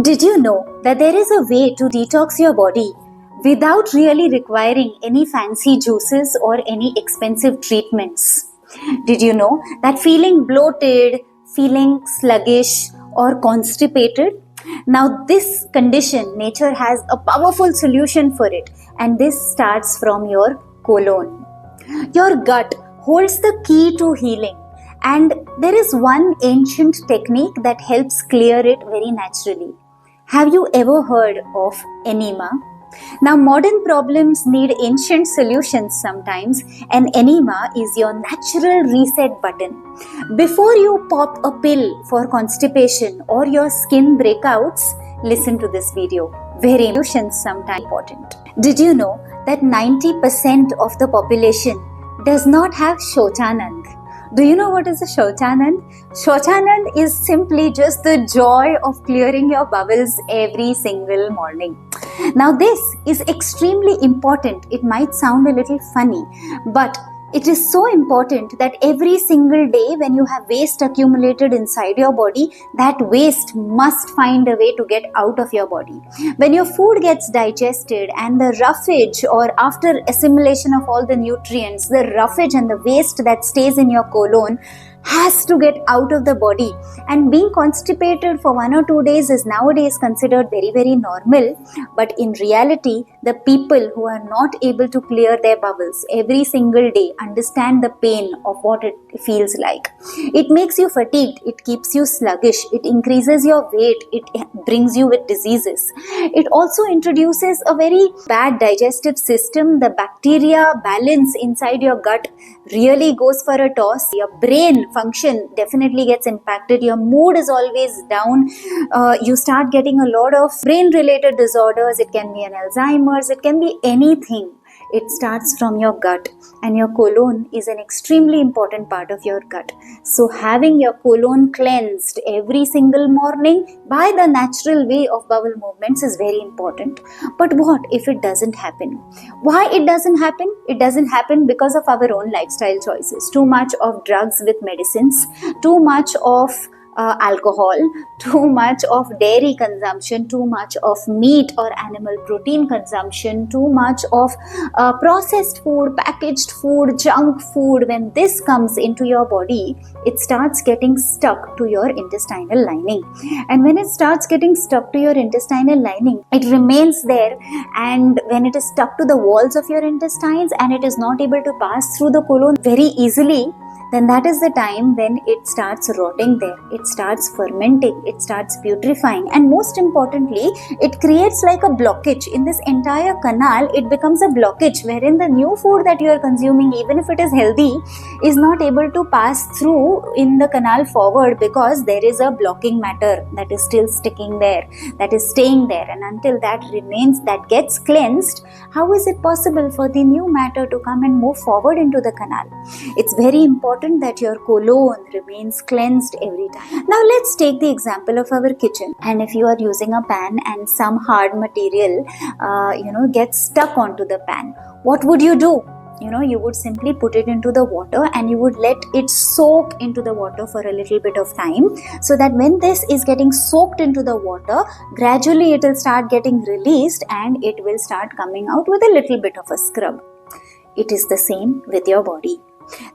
Did you know that there is a way to detox your body without really requiring any fancy juices or any expensive treatments? Did you know that feeling bloated, feeling sluggish, or constipated? Now, this condition, nature has a powerful solution for it, and this starts from your colon. Your gut holds the key to healing, and there is one ancient technique that helps clear it very naturally. Have you ever heard of enema? Now, modern problems need ancient solutions sometimes, and enema is your natural reset button. Before you pop a pill for constipation or your skin breakouts, listen to this video. Very solutions sometimes important. Did you know that 90% of the population does not have Shochanand? Do you know what is a Shochanand? Shochanand is simply just the joy of clearing your bowels every single morning. Now, this is extremely important. It might sound a little funny, but it is so important that every single day when you have waste accumulated inside your body, that waste must find a way to get out of your body. When your food gets digested and the roughage, or after assimilation of all the nutrients, the roughage and the waste that stays in your colon has to get out of the body, and being constipated for 1 or 2 days is nowadays considered very, very normal. But in reality, the people who are not able to clear their bowels every single day understand the pain of what it feels like. It makes you fatigued, it keeps you sluggish, it increases your weight, it brings you with diseases. It also introduces a very bad digestive system. The bacteria balance inside your gut really goes for a toss. Your brain function definitely gets impacted. Your mood is always down. You start getting a lot of brain related disorders. It can be an Alzheimer's, it can be anything. It starts from your gut, and your colon is an extremely important part of your gut. So having your colon cleansed every single morning by the natural way of bowel movements is very important. But what if it doesn't happen? Why it doesn't happen? It doesn't happen because of our own lifestyle choices. Too much of drugs with medicines, too much of alcohol, too much of dairy consumption, too much of meat or animal protein consumption, too much of processed food, packaged food, junk food. When this comes into your body, it starts getting stuck to your intestinal lining. And when it starts getting stuck to your intestinal lining, it remains there. And when it is stuck to the walls of your intestines and it is not able to pass through the colon very easily, then that is the time when it starts rotting there. It starts fermenting, it starts putrefying, and most importantly, it creates like a blockage. In this entire canal, it becomes a blockage wherein the new food that you are consuming, even if it is healthy, is not able to pass through in the canal forward because there is a blocking matter that is still sticking there, that is staying there. And until that remains, that gets cleansed, how is it possible for the new matter to come and move forward into the canal? It's very important that your colon remains cleansed every time. Now let's take the example of our kitchen. And if you are using a pan and some hard material gets stuck onto the pan, what would you do? You would simply put it into the water and you would let it soak into the water for a little bit of time, so that when this is getting soaked into the water, gradually it will start getting released and it will start coming out with a little bit of a scrub. It is the same with your body.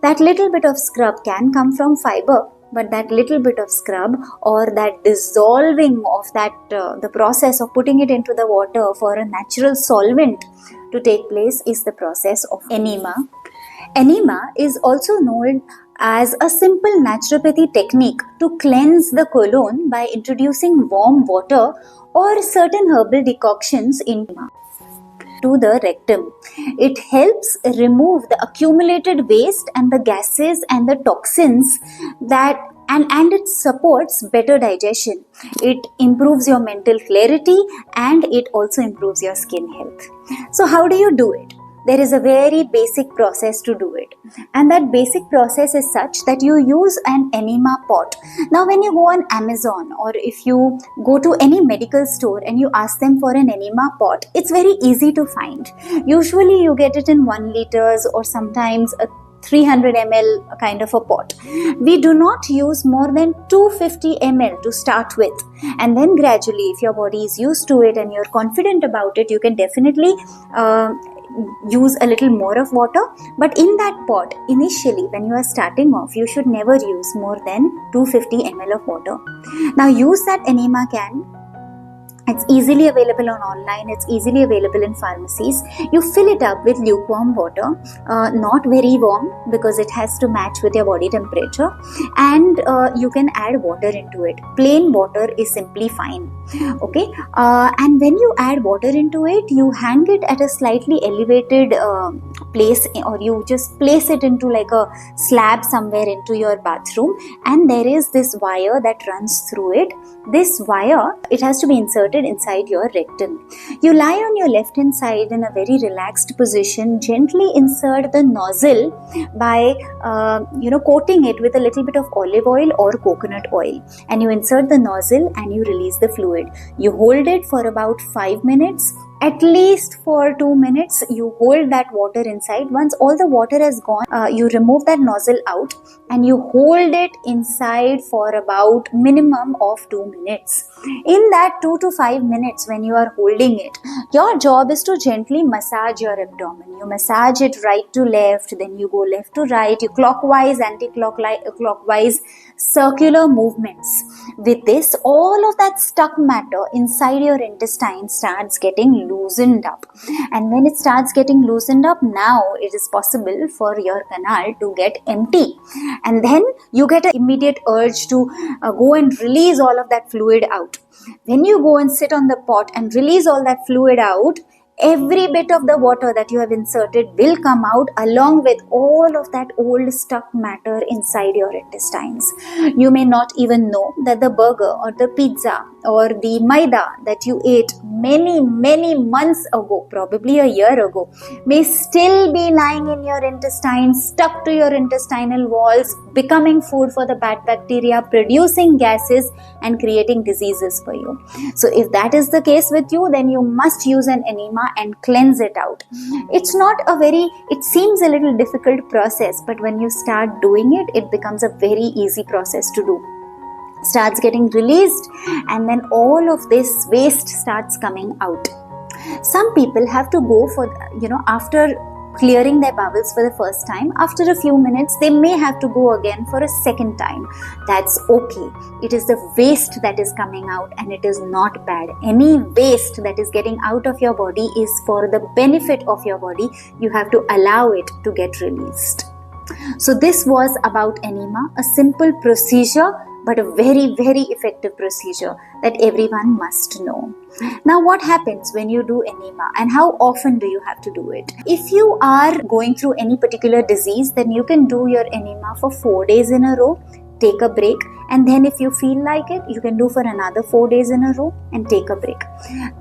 That little bit of scrub can come from fiber, but that little bit of scrub or that dissolving of that, the process of putting it into the water for a natural solvent to take place is the process of enema. Enema is also known as a simple naturopathy technique to cleanse the colon by introducing warm water or certain herbal decoctions to the rectum. It helps remove the accumulated waste and the gases and the toxins that and it supports better digestion. It improves your mental clarity and it also improves your skin health. So how do you do it? There is a very basic process to do it, and that basic process is such that you use an enema pot. Now when you go on Amazon or if you go to any medical store and you ask them for an enema pot, it's very easy to find. Usually you get it in 1 liters or sometimes a 300 ml kind of a pot. We do not use more than 250 ml to start with, and then gradually, if your body is used to it and you're confident about it, you can definitely use a little more of water. But in that pot, initially when you are starting off, you should never use more than 250 ml of water. Now use that enema can. It's easily available on online, it's easily available in pharmacies. You fill it up with lukewarm water, not very warm because it has to match with your body temperature, and you can add water into it. Plain water is simply fine. Okay, and when you add water into it, you hang it at a slightly elevated place, or you just place it into like a slab somewhere into your bathroom, and there is this wire that runs through it. This wire, it has to be inserted inside your rectum. You lie on your left hand side in a very relaxed position, gently insert the nozzle by coating it with a little bit of olive oil or coconut oil, and you insert the nozzle and you release the fluid. You hold it for about 5 minutes. At least for 2 minutes, you hold that water inside. Once all the water has gone, you remove that nozzle out and you hold it inside for about minimum of 2 minutes. In that 2 to 5 minutes when you are holding it, your job is to gently massage your abdomen. You massage it right to left, then you go left to right, you clockwise, anti-clockwise, circular movements. With this, all of that stuck matter inside your intestine starts getting loosened up, and when it starts getting loosened up, now it is possible for your canal to get empty, and then you get an immediate urge to go and release all of that fluid out. When you go and sit on the pot and release all that fluid out, every bit of the water that you have inserted will come out along with all of that old stuck matter inside your intestines. You may not even know that the burger or the pizza or the maida that you ate many months ago, probably a year ago, may still be lying in your intestines, stuck to your intestinal walls, becoming food for the bad bacteria, producing gases and creating diseases for you. So if that is the case with you, then you must use an enema and cleanse it out. It seems a little difficult process, but when you start doing it, it becomes a very easy process to do. Starts getting released, and then all of this waste starts coming out. Some people have to go for, after clearing their bowels for the first time, after a few minutes, they may have to go again for a second time. That's okay. It is the waste that is coming out, and it is not bad. Any waste that is getting out of your body is for the benefit of your body. You have to allow it to get released. So this was about enema, a simple procedure, but a very, very effective procedure that everyone must know. Now, what happens when you do enema, and how often do you have to do it? If you are going through any particular disease, then you can do your enema for 4 days in a row, take a break, and then if you feel like it, you can do for another 4 days in a row and take a break.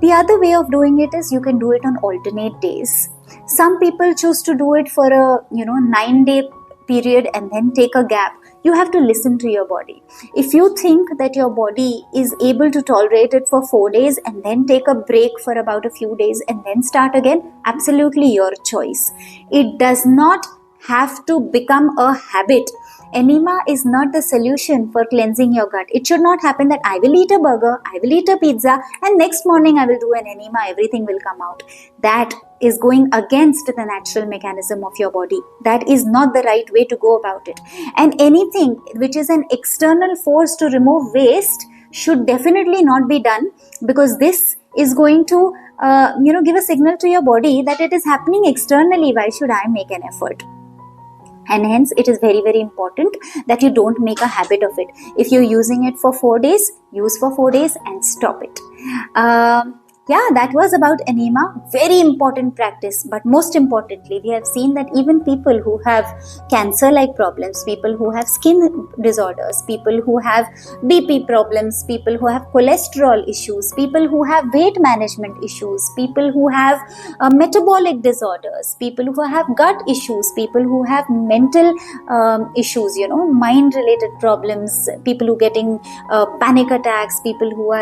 The other way of doing it is you can do it on alternate days. Some people choose to do it for a 9-day period and then take a gap. You have to listen to your body. If you think that your body is able to tolerate it for 4 days and then take a break for about a few days and then start again, absolutely your choice. It does not have to become a habit. Enema is not the solution for cleansing your gut. It should not happen that I will eat a burger, I will eat a pizza, and next morning I will do an enema, everything will come out. That is going against the natural mechanism of your body. That is not the right way to go about it. And anything which is an external force to remove waste should definitely not be done, because this is going to give a signal to your body that it is happening externally. Why should I make an effort? And hence it is very, very important that you don't make a habit of it. If you're using it for 4 days, use for 4 days and stop it. That was about enema. Very important practice. But most importantly, we have seen that even people who have cancer-like problems, people who have skin disorders, people who have BP problems, people who have cholesterol issues, people who have weight management issues, people who have metabolic disorders, people who have gut issues, people who have mental issues, mind-related problems, people who are getting panic attacks, people who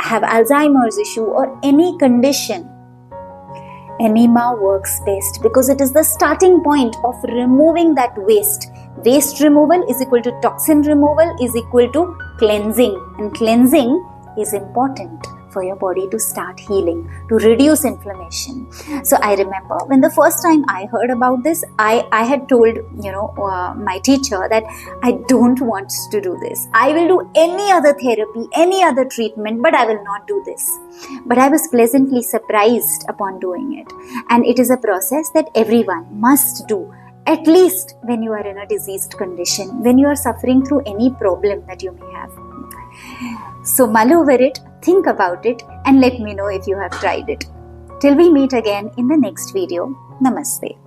have Alzheimer's issue or any condition. Enema works best because it is the starting point of removing that waste. Waste removal is equal to toxin removal is equal to cleansing, and cleansing is important for your body to start healing, to reduce inflammation. So I remember when the first time I heard about this, I had told my teacher that I don't want to do this. I will do any other therapy, any other treatment, but I will not do this. But I was pleasantly surprised upon doing it. And it is a process that everyone must do, at least when you are in a diseased condition, when you are suffering through any problem that you may have. So mull over it, think about it, and let me know if you have tried it. Till we meet again in the next video. Namaste.